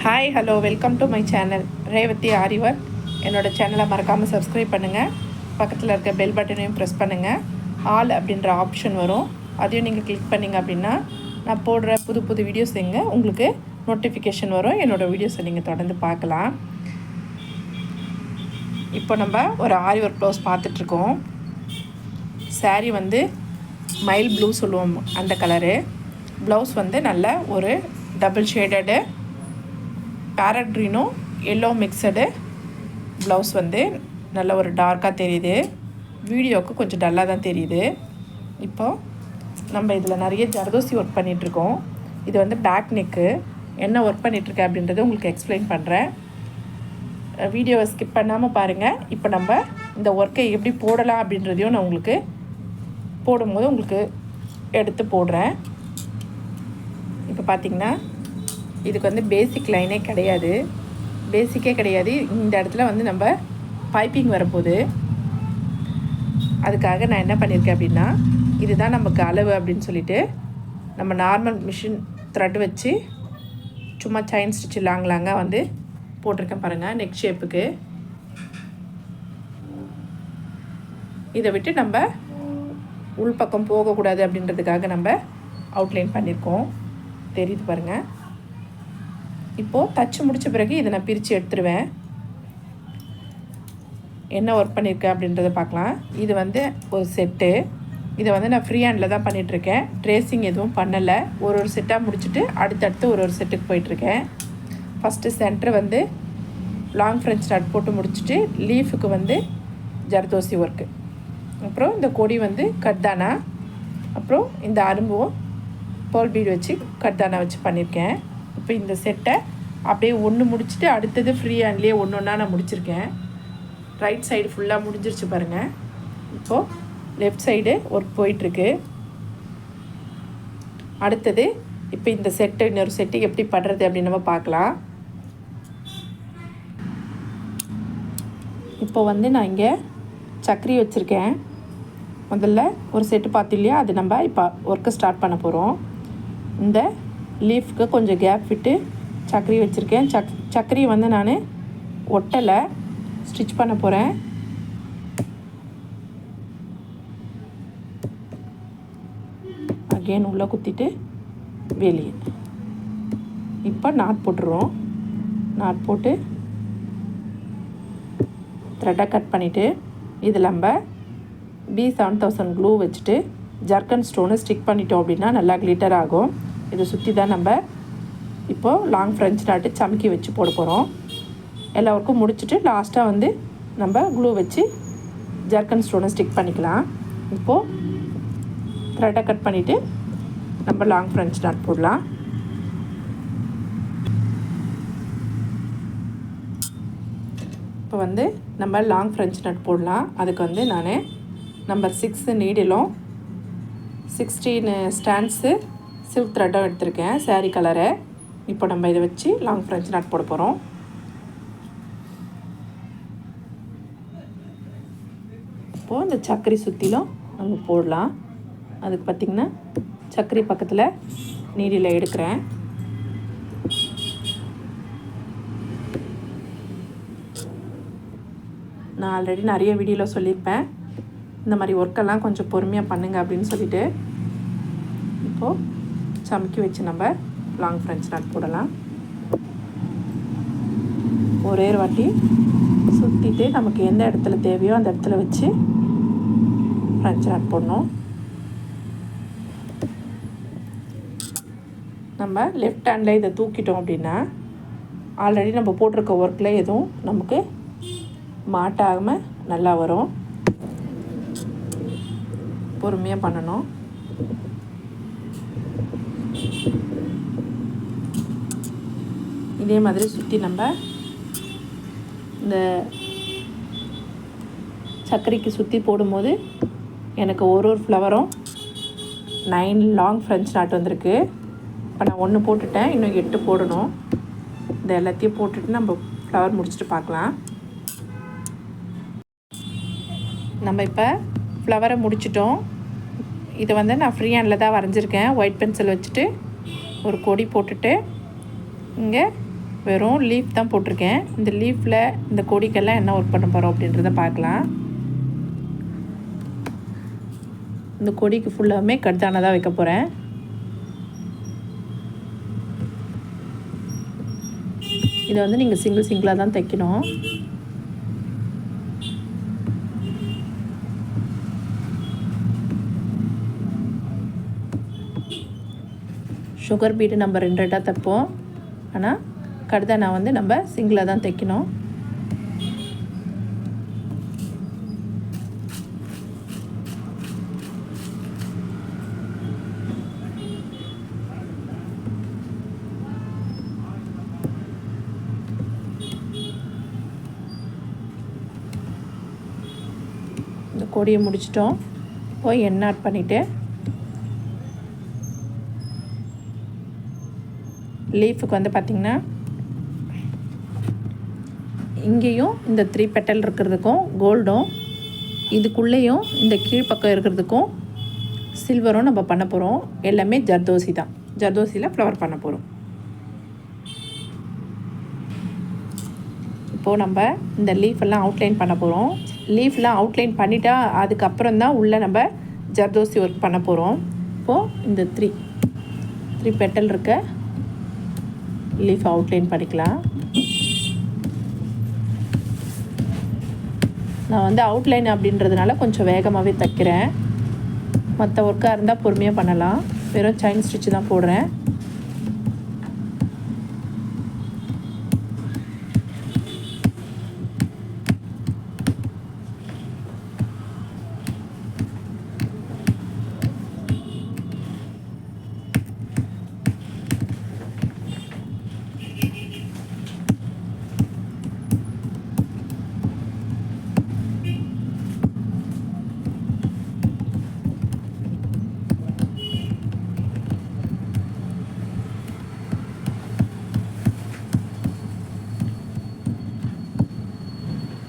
Hi hello welcome to my channel Revathi ஆரிவர். என்னோடய சேனலை மறக்காமல் சப்ஸ்கிரைப் பண்ணுங்கள். பக்கத்தில் இருக்க பெல் பட்டனையும் ப்ரெஸ் பண்ணுங்கள். ஆல் அப்படின்ற ஆப்ஷன் வரும், அதையும் நீங்கள் கிளிக் பண்ணிங்க அப்படின்னா நான் போடுற புது புது வீடியோஸ் உங்களுக்கு நோட்டிஃபிகேஷன் வரும். என்னோடய வீடியோஸை நீங்கள் தொடர்ந்து பார்க்கலாம். இப்போ நம்ம ஒரு ஆரி ஒர்க் ப்ளவுஸ் பார்த்துட்ருக்கோம். சாரீ வந்து மைல் ப்ளூ சொல்லுவோம், அந்த கலரு. ப்ளவுஸ் வந்து நல்ல ஒரு டபுள் ஷேடடு பேரட் க்ரீனும் எல்லோ மிக்சடு ப்ளவுஸ் வந்து நல்ல ஒரு டார்க்காக தெரியுது. வீடியோவுக்கு கொஞ்சம் டல்லாக தான் தெரியுது. இப்போது நம்ம இதில் நிறைய ஜர்தோசி ஒர்க் பண்ணிகிட்ருக்கோம். இது வந்து பேக் நெக்கு. என்ன ஒர்க் பண்ணிகிட்ருக்கேன் அப்படின்றத உங்களுக்கு எக்ஸ்பிளைன் பண்ணுறேன். வீடியோவை ஸ்கிப் பண்ணாமல் பாருங்கள். இப்போ நம்ம இந்த ஒர்க்கை எப்படி போடலாம் அப்படின்றதையும் நான் உங்களுக்கு போடும்போது உங்களுக்கு எடுத்து போடுறேன். இப்போ பார்த்திங்கன்னா இதுக்கு வந்து பேசிக் லைனே கிடையாது, பேசிக்கே கிடையாது. இந்த இடத்துல வந்து நம்ம பைப்பிங் வரப்போகுது. அதுக்காக நான் என்ன பண்ணியிருக்கேன் அப்படின்னா, இதுதான் நமக்கு அளவு அப்படின்னு சொல்லிட்டு நம்ம நார்மல் மிஷின் த்ரெட் வச்சு சும்மா செயின் ஸ்டிச் லாங்காக வந்து போட்டிருக்கேன் பாருங்கள், நெக் ஷேப்புக்கு. இதை விட்டு நம்ம உள்பக்கம் போகக்கூடாது அப்படின்றதுக்காக நம்ம அவுட்லைன் பண்ணியிருக்கோம். தெரியுது பாருங்கள். இப்போது தச்சு முடித்த பிறகு இதை நான் பிரித்து எடுத்துருவேன். என்ன ஒர்க் பண்ணியிருக்கேன் அப்படின்றத பார்க்கலாம். இது வந்து ஒரு செட்டு. இதை வந்து நான் ஃப்ரீ ஹேண்டில் தான் பண்ணிகிட்ருக்கேன். ட்ரேசிங் எதுவும் பண்ணலை. ஒரு செட்டாக முடிச்சுட்டு அடுத்தடுத்து ஒரு செட்டுக்கு போயிட்டுருக்கேன். ஃபஸ்ட்டு சென்டர் வந்து லாங் ஃப்ரெஞ்ச் நாட் போட்டு முடிச்சுட்டு லீஃபுக்கு வந்து ஜர்தோசி ஒர்க்கு, அப்புறம் இந்த கொடி வந்து கட்தானா, அப்புறம் இந்த அரும்பும் பேர்ல் பீடு வச்சு கட்தானா வச்சு பண்ணியிருக்கேன். இப்போ இந்த செட்டை அப்படியே ஒன்று முடிச்சுட்டு அடுத்தது ஃப்ரீ ஹேண்ட்லேயே ஒன்று ஒன்றா நான் முடிச்சிருக்கேன். ரைட் சைடு ஃபுல்லாக முடிஞ்சிருச்சு பாருங்கள். இப்போது லெஃப்ட் சைடு ஒர்க் போயிட்டுருக்கு. அடுத்தது இப்போ இந்த செட்டு இன்னொரு செட்டு எப்படி பண்ணுறது அப்படின்னு நம்ம பார்க்கலாம். இப்போ வந்து நான் இங்கே சக்கரி வச்சுருக்கேன். முதல்ல ஒரு செட்டு பார்த்து இல்லையா, அது நம்ம இப்போ ஒர்க்கை ஸ்டார்ட் பண்ண போகிறோம். இந்த லீஃப்க்கு கொஞ்சம் கேப் விட்டு சக்கரி வச்சுருக்கேன். சக்கரி வந்து நான் ஒட்டலை, ஸ்டிச் பண்ண போகிறேன். அகெயின் உள்ளே குத்திட்டு வெளியே. இப்போ நாட் போட்டுருவோம். நாட் போட்டு த்ரெட்டை கட் பண்ணிவிட்டு இதில் நம்ம B7000 க்ளூ வச்சுட்டு ஜர்க்கன் ஸ்டோனை ஸ்டிக் பண்ணிட்டோம் அப்படின்னா நல்லா கிளிட்டர் ஆகும். இதை சுற்றி தான் நம்ம இப்போது லாங் ஃப்ரெஞ்ச் நாட்டு சமக்கி வச்சு போட போகிறோம். எல்லா ஒர்க்கும் முடிச்சுட்டு லாஸ்ட்டாக வந்து நம்ம க்ளூ வச்சு ஜர்க்கன் ஸ்டோனை ஸ்டிக் பண்ணிக்கலாம். இப்போது த்ரெட்டை கட் பண்ணிவிட்டு நம்ம லாங் ஃப்ரெஞ்ச் நாட் போடலாம். இப்போ வந்து நம்ம லாங் ஃப்ரெஞ்ச் நட் போடலாம். அதுக்கு வந்து நான் நம்பர் 6 நீடிலும் 16 ஸ்டாண்ட்ஸு சில்க் த்ரெட்டும் எடுத்திருக்கேன், சாரீ கலரை. இப்போ நம்ம இதை வச்சு லாங் ஃப்ரெஞ்ச் நாட் போட போகிறோம். இப்போது இந்த சக்கரி சுற்றிலும் நம்ம போடலாம். அதுக்கு பார்த்திங்கன்னா சக்கரி பக்கத்தில் நீடியில் எடுக்கிறேன். நான் ஆல்ரெடி நிறைய வீடியோவில் சொல்லியிருப்பேன், இந்த மாதிரி ஒர்க்கெல்லாம் கொஞ்சம் பொறுமையாக பண்ணுங்க அப்படின்னு சொல்லிட்டு. இப்போது சமக்கி வச்சு நம்ம லாங் ஃப்ரெஞ்ச் நாட் போடலாம். ஒரே வாட்டி சுற்றிட்டு நமக்கு எந்த இடத்துல தேவையோ அந்த இடத்துல வச்சு ஃப்ரெஞ்ச் நாட் போடணும். நம்ம லெஃப்ட் ஹேண்டில் இதை தூக்கிட்டோம் அப்படின்னா ஆல்ரெடி நம்ம போட்டிருக்க ஒர்க்கில் எதுவும் நமக்கு மாட்டாமல் நல்லா வரும். பொறுமையாக பண்ணணும். இதே மாதிரி சுற்றி நம்ம இந்த சக்கரைக்கு சுற்றி போடும்போது எனக்கு ஒரு ஃப்ளவரும் 9 லாங் ஃப்ரெஞ்ச் நாட் வந்திருக்கு. இப்போ நான் 1 போட்டுட்டேன், இன்னும் 8 போடணும். இந்த எல்லாத்தையும் போட்டுட்டு நம்ம ஃப்ளவர் முடிச்சுட்டு பார்க்கலாம். நம்ம இப்போ ஃப்ளவரை முடிச்சிட்டோம். இதை வந்து நான் ஃப்ரீ ஹேண்டில் தான் வரைஞ்சிருக்கேன். ஒயிட் பென்சில் வச்சுட்டு ஒரு கொடி போட்டுட்டு இங்கே வெறும் லீஃப் தான் போட்டிருக்கேன். இந்த லீஃபில் இந்த கொடிக்கெல்லாம் என்ன ஒர்க் பண்ண போகிறோம் அப்படின்றத பார்க்கலாம். இந்த கொடிக்கு ஃபுல்லாகவே கட்தானா தான் வைக்க போகிறேன். இதை வந்து நீங்கள் சிங்கிளாக தான் தைக்கணும். சுகர் பீடு நம்ம 2 தைப்போம். ஆனால் கட்தானா வந்து நம்ம சிங்கிளாக தான் தைக்கணும். இந்த கொடியை முடிச்சிட்டோம். போய் எண்ணெய் ஆட் பண்ணிவிட்டு லீஃபுக்கு வந்து பார்த்திங்கன்னா இங்கேயும் இந்த 3 பெட்டல் இருக்கிறதுக்கும் கோல்டும், இதுக்குள்ளேயும் இந்த கீழ்ப்பக்கம் இருக்கிறதுக்கும் சில்வரும் நம்ம பண்ண போகிறோம். எல்லாமே ஜர்தோசி தான். ஜர்தோசியில் ஃப்ளவர் பண்ண போகிறோம். இப்போது நம்ம இந்த லீஃபெல்லாம் அவுட்லைன் பண்ண போகிறோம். லீஃப்லாம் அவுட்லைன் பண்ணிட்டா அதுக்கப்புறம் தான் உள்ளே நம்ம ஜர்தோசி ஒர்க் பண்ண போகிறோம். இப்போது இந்த 3 பெட்டல் இருக்க லீஃப் அவுட்லைன் பண்ணிக்கலாம். நான் வந்து அவுட்லைன் அப்படின்றதுனால கொஞ்சம் வேகமாகவே தைக்கிறேன். மற்ற ஒர்க்காக இருந்தால் பொறுமையாக பண்ணலாம். வெறும் செயின் ஸ்டிச்சு தான் போடுறேன்.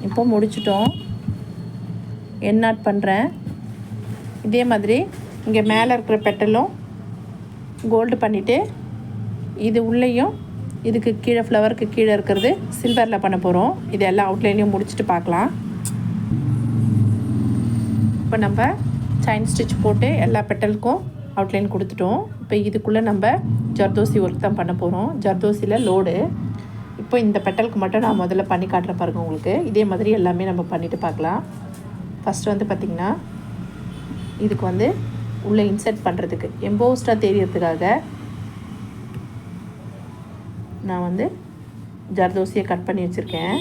இப்போ முடிச்சிட்டோம். எண்ணெய் ஆட் பண்ணுறேன். இதே மாதிரி இங்கே மேலே இருக்கிற பெட்டலும் கோல்டு பண்ணிவிட்டு இது உள்ளேயும் இதுக்கு கீழே ஃப்ளவருக்கு கீழே இருக்கிறது சில்வரில் பண்ண போகிறோம். இது எல்லாம் அவுட்லைனையும் முடிச்சுட்டு பார்க்கலாம். இப்போ நம்ம செயின் ஸ்டிச் போட்டு எல்லா பெட்டலுக்கும் அவுட்லைன் கொடுத்துட்டோம். இப்போ இதுக்குள்ளே நம்ம ஜர்தோசி ஒர்க் தான் பண்ண போகிறோம். ஜர்தோசியில் லோடு. இப்போ இந்த பெட்டலுக்கு மட்டும் நான் முதல்ல பண்ணி காட்டுறேன் பாருங்கள் உங்களுக்கு. இதே மாதிரி எல்லாமே நம்ம பண்ணிவிட்டு பார்க்கலாம். ஃபஸ்ட்டு வந்து பார்த்திங்கன்னா இதுக்கு வந்து உள்ளே இன்சர்ட் பண்ணுறதுக்கு எம்போஸ்டாக தெரியறதுக்காக நான் வந்து ஜர்தோசியை கட் பண்ணி வச்சுருக்கேன்.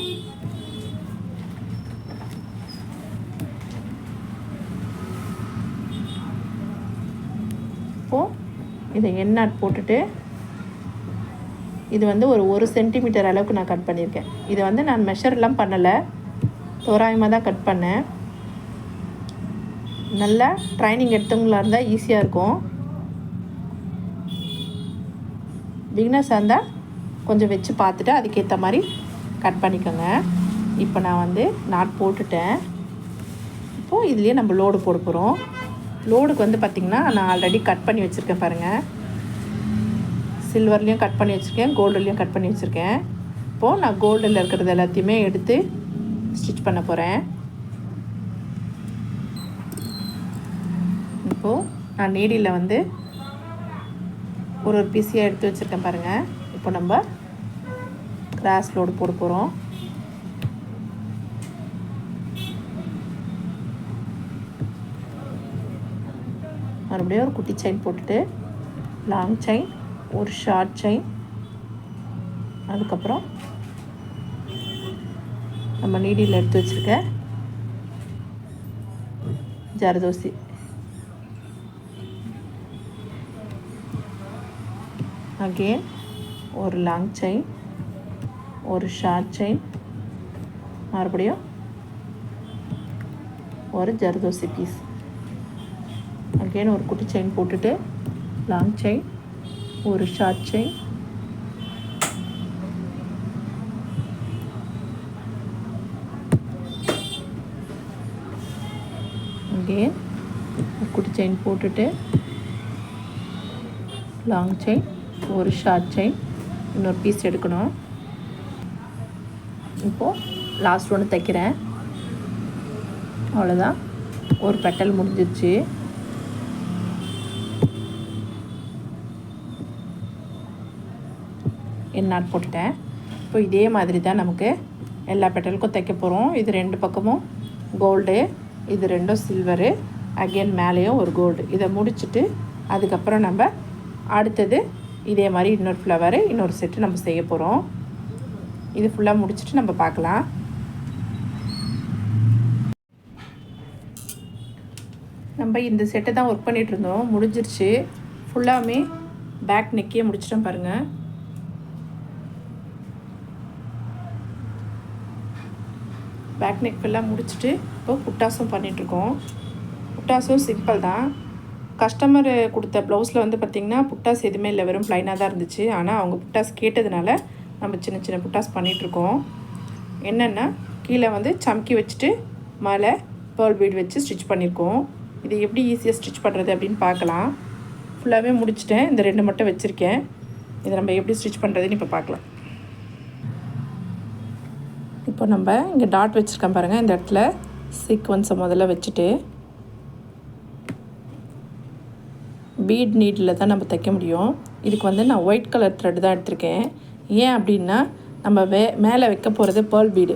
இப்போது இதை எண்ணெய் போட்டுட்டு இது வந்து ஒரு 1 சென்டிமீட்டர் அளவுக்கு நான் கட் பண்ணியிருக்கேன். இதை வந்து நான் மெஷர்லாம் பண்ணலை, தோராயமாக தான் கட் பண்ணேன். நல்லா ட்ரைனிங் எடுத்தவங்களா இருந்தால் ஈஸியாக இருக்கும். பிகினர்ஸாக இருந்தால் கொஞ்சம் வச்சு பார்த்துட்டு அதுக்கேற்ற மாதிரி கட் பண்ணிக்கோங்க. இப்போ நான் வந்து நாட் போட்டுட்டேன். இப்போது இதுலேயே நம்ம லோடு போட போகிறோம். லோடுக்கு வந்து பார்த்திங்கன்னா நான் ஆல்ரெடி கட் பண்ணி வச்சுருக்கேன் பாருங்கள். சில்வர்லேயும் கட் பண்ணி வச்சுருக்கேன், கோல்டுலேயும் கட் பண்ணி வச்சுருக்கேன். இப்போது நான் கோல்டில் இருக்கிறது எல்லாத்தையுமே எடுத்து ஸ்டிச் பண்ண போகிறேன். இப்போது நான் நீடியில் வந்து ஒரு பீஸியாக எடுத்து வச்சுருக்கேன் பாருங்கள். இப்போ நம்ம கிராஸ் லோடு போட போகிறோம். மறுபடியும் ஒரு குட்டி செயின் போட்டுட்டு லாங் செயின், ஒரு ஷார்ட் செயின், அதுக்கப்புறம் நம்ம நீடியில் எடுத்து வச்சுருக்க ஜர்தோசி, அகெயின் ஒரு லாங் செயின், ஒரு ஷார்ட் செயின், மறுபடியும் ஒரு ஜர்தோசி பீஸ், அகெயின் ஒரு குட்டி செயின் போட்டுட்டு லாங் செயின், ஒரு ஷார்ட் செயின், அகெயின் ஒரு குட்டி செயின் போட்டுட்டு லாங் செயின், ஒரு ஷார்ட் செயின், இன்னொரு பீஸ் எடுக்கணும். இப்போது லாஸ்ட் ஒன்று தைக்கிறேன். அவ்வளோதான், ஒரு பெட்டல் முடிஞ்சிருச்சு. என் நாட் போட்டுட்டேன். இப்போ இதே மாதிரி தான் நமக்கு எல்லா பெட்டலுக்கும் தைக்க போகிறோம். இது 2 பக்கமும் கோல்டு, இது 2ம் சில்வரு, அகெயின் மேலேயும் ஒரு கோல்டு. இதை முடிச்சுட்டு அதுக்கப்புறம் நம்ம அடுத்தது இதே மாதிரி இன்னொரு ஃப்ளவரு, இன்னொரு செட்டு நம்ம செய்ய போகிறோம். இது ஃபுல்லாக முடிச்சுட்டு நம்ம பார்க்கலாம். நம்ம இந்த செட்டை தான் ஒர்க் பண்ணிகிட்டு இருந்தோம், முடிஞ்சிருச்சு. ஃபுல்லாமே பேக் நெக்கே முடிச்சிட்டோம் பாருங்கள். பேக் நெக் ஃபுல்லாக முடிச்சுட்டு இப்போ புட்டாஸும் பண்ணிகிட்ருக்கோம். புட்டாஸும் சிம்பிள் தான். கஸ்டமர் கொடுத்த ப்ளவுஸில் வந்து பார்த்திங்கன்னா புட்டாஸ் எதுவுமே இல்லை, வெறும் ப்ளைனாக தான் இருந்துச்சு. ஆனால் அவங்க புட்டாஸ் கேட்டதுனால நம்ம சின்ன சின்ன புட்டாஸ் பண்ணிகிட்ருக்கோம். என்னென்னா கீழே வந்து சம்கி வச்சுட்டு மேலே பேர்ல் பீட் வச்சு ஸ்டிச் பண்ணியிருக்கோம். இது எப்படி ஈஸியாக ஸ்டிச் பண்ணுறது அப்படின்னு பார்க்கலாம். ஃபுல்லாகவே முடிச்சிட்டேன், இந்த 2 மட்டும் வச்சுருக்கேன். இதை நம்ம எப்படி ஸ்டிச் பண்ணுறதுன்னு இப்போ பார்க்கலாம். இப்போ நம்ம இங்கே டாட் வச்சுருக்கேன் பாருங்கள். இந்த இடத்துல சீக்வன்ஸை முதல்ல வச்சுட்டு பீட் நீடில் தான் நம்ம தைக்க முடியும். இதுக்கு வந்து நான் ஒயிட் கலர் த்ரெட் தான் எடுத்திருக்கேன். ஏன் அப்படின்னா நம்ம மேலே வைக்க போகிறது பேர்ல் பீடு.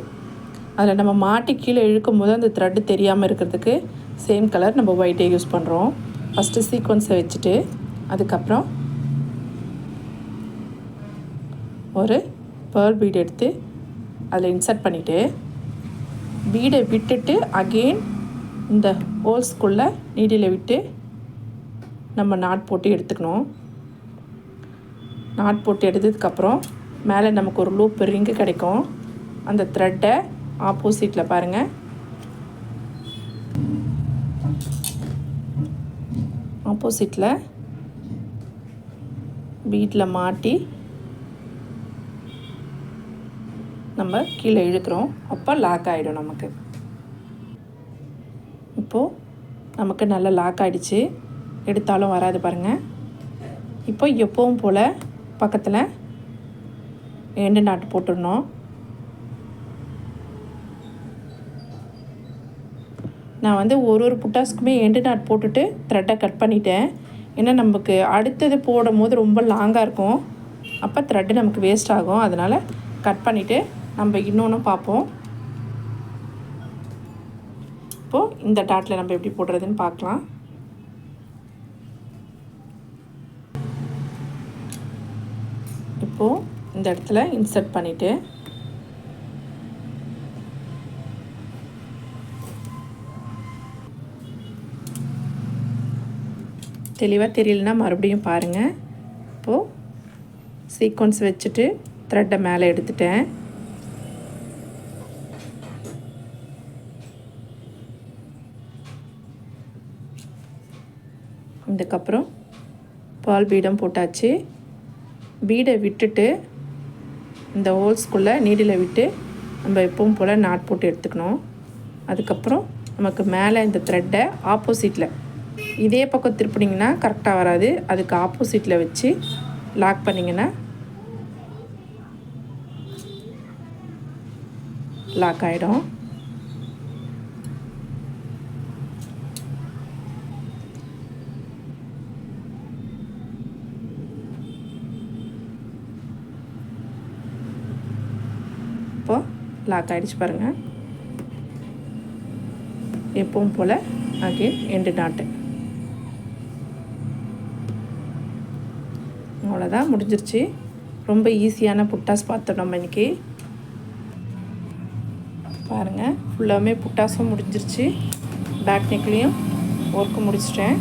அதில் நம்ம மாட்டி கீழே இழுக்கும் போது அந்த த்ரெட்டு தெரியாமல் இருக்கிறதுக்கு சேம் கலர் நம்ம ஒயிட்டே யூஸ் பண்ணுறோம். ஃபஸ்ட்டு சீக்வன்ஸை வச்சுட்டு அதுக்கப்புறம் ஒரு பேர்ல் பீடு எடுத்து அதில் இன்சர்ட் பண்ணிவிட்டு பீடை விட்டுட்டு அகெயின் இந்த ஹோல்ஸ்குள்ளே நீடில் விட்டு நம்ம நாட் போட்டு எடுத்துக்கணும். நாட் போட்டு எடுத்ததுக்கப்புறம் மேலே நமக்கு ஒரு லூப் ரிங்கு கிடைக்கும். அந்த த்ரெட்டை ஆப்போசிட்டில் பாருங்கள், ஆப்போசிட்டில் பீட்டில் மாட்டி நம்ம கீழே இழுக்கிறோம். அப்போ லாக் ஆகிடும் நமக்கு. இப்போது நமக்கு நல்லா லாக் ஆகிடுச்சு, எடுத்தாலும் வராது பாருங்கள். இப்போ எப்பவும் போல் பக்கத்தில் எண்டு நாட்டு போட்டுடணும். நான் வந்து ஒரு புட்டாஸ்க்குமே எண்டு நாட் போட்டுட்டு த்ரெட்டை கட் பண்ணிட்டேன். ஏன்னா நமக்கு அடுத்தது போடும் போது ரொம்ப லாங்காக இருக்கும், அப்போ த்ரெட்டு நமக்கு வேஸ்ட் ஆகும். அதனால் கட் பண்ணிவிட்டு நம்ம இன்னொன்று பார்ப்போம். இப்போது இந்த டாட்டில் நம்ம எப்படி போடுறதுன்னு பார்க்கலாம். இப்போது இந்த இடத்துல இன்சர்ட் பண்ணிவிட்டு தெளிவாக தெரியலனா மறுபடியும் பாருங்கள். இப்போது சீக்வன்ஸ் வச்சுட்டு த்ரெட்டை மேலே எடுத்துட்டேன். இதுக்கப்புறம் பால் பீடம் போட்டாச்சு. பீடை விட்டுட்டு இந்த ஹோல்ஸ்குள்ளே நீடில் விட்டு நம்ம எப்பவும் போல் நாட் போட்டு எடுத்துக்கணும். அதுக்கப்புறம் நமக்கு மேலே இந்த த்ரெட்டை ஆப்போசிட்டில் இதே பக்கம் திருப்பினீங்கன்னா கரெக்டாக வராது, அதுக்கு ஆப்போசிட்டில் வச்சு லாக் பண்ணிங்கன்னா லாக் ஆகிடும். இப்போது லாக் ஆகிடுச்சு பாருங்கள். எப்பவும் போல் அகெயின் எண்டு நாட்டு. அவ்வளோதான், முடிஞ்சிருச்சு. ரொம்ப ஈஸியான புட்டாஸ் பார்த்தோம் நம்ம இன்றைக்கி. பாருங்கள், ஃபுல்லாமே புட்டாஸும் முடிஞ்சிருச்சு. பேக் நெக்லேயும் ஒர்க்கு முடிச்சிட்டேன்.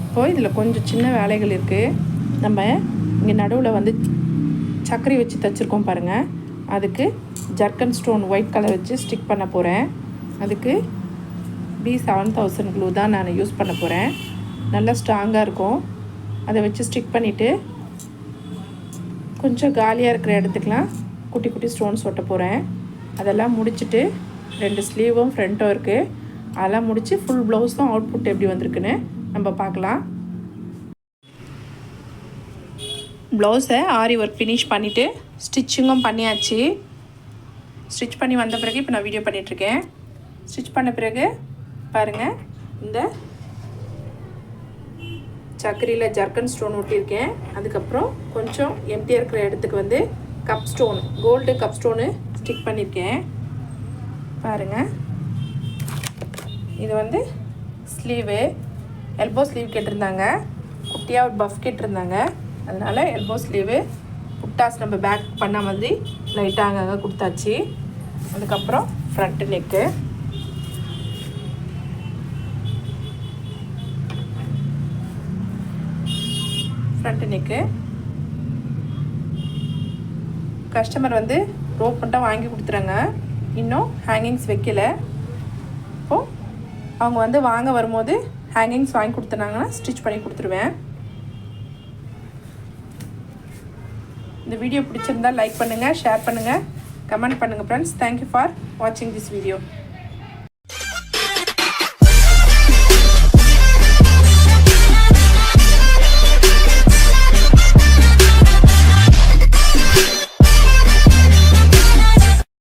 இப்போது இதில் கொஞ்சம் சின்ன வேலைகள் இருக்குது. நம்ம இங்கே நடுவில் வந்து சக்கரை வச்சு தைச்சிருக்கோம் பாருங்கள். அதுக்கு ஜர்க்கன் ஸ்டோன் ஒயிட் கலர் வச்சு ஸ்டிக் பண்ண போகிறேன். அதுக்கு B7000 க்ளூ தான் நான் யூஸ் பண்ண போகிறேன். நல்லா ஸ்ட்ராங்காக இருக்கும். அதை வச்சு ஸ்டிக் பண்ணிவிட்டு கொஞ்சம் காலியாக இருக்கிற இடத்துக்குலாம் குட்டி குட்டி ஸ்டோன்ஸ் ஒட்ட போகிறேன். அதெல்லாம் முடிச்சுட்டு 2 ஸ்லீவும் ஃப்ரண்ட்டும் இருக்குது. அதெல்லாம் முடித்து ஃபுல் ப்ளவுஸும் அவுட்புட் எப்படி வந்திருக்குன்னு நம்ம பார்க்கலாம். ப்ளவுஸை ஆரி ஒர்க் ஃபினிஷ் பண்ணிவிட்டு ஸ்டிச்சிங்கும் பண்ணியாச்சு. ஸ்டிச் பண்ணி வந்த பிறகு இப்போ நான் வீடியோ பண்ணிகிட்ருக்கேன். ஸ்டிச் பண்ண பிறகு பாருங்கள், இந்த சக்கரியில் ஜர்க்கன் ஸ்டோன் ஒட்டியிருக்கேன். அதுக்கப்புறம் கொஞ்சம் எம்டியாக இருக்கிற இடத்துக்கு வந்து cup stone, gold cup stone stick பண்ணியிருக்கேன். பாருங்கள், இது வந்து ஸ்லீவு, எல்போ ஸ்லீவ் கேட்டிருந்தாங்க. குட்டியாக ஒரு பஃப் கேட்டிருந்தாங்க. அதனால் எல்போ ஸ்லீவு புட்டாஸ் நம்ம பேக் பண்ண மாதிரி லைட்டாக அங்கே கொடுத்தாச்சு. அதுக்கப்புறம் ஃப்ரண்ட் நெக்கு, கஸ்டமர் வந்து ரோப் மட்டும் வாங்கி கொடுத்துறாங்க, இன்னும் ஹேங்கிங்ஸ் வைக்கல. இப்போது அவங்க வந்து வாங்க வரும்போது ஹேங்கிங்ஸ் வாங்கி கொடுத்துனாங்கன்னா ஸ்டிச் பண்ணி கொடுத்துருவேன். இந்த வீடியோ பிடிச்சிருந்தால் லைக் பண்ணுங்கள், ஷேர் பண்ணுங்கள், கமெண்ட் பண்ணுங்கள் ஃப்ரெண்ட்ஸ். தேங்க்யூ ஃபார் வாட்சிங் திஸ் வீடியோ.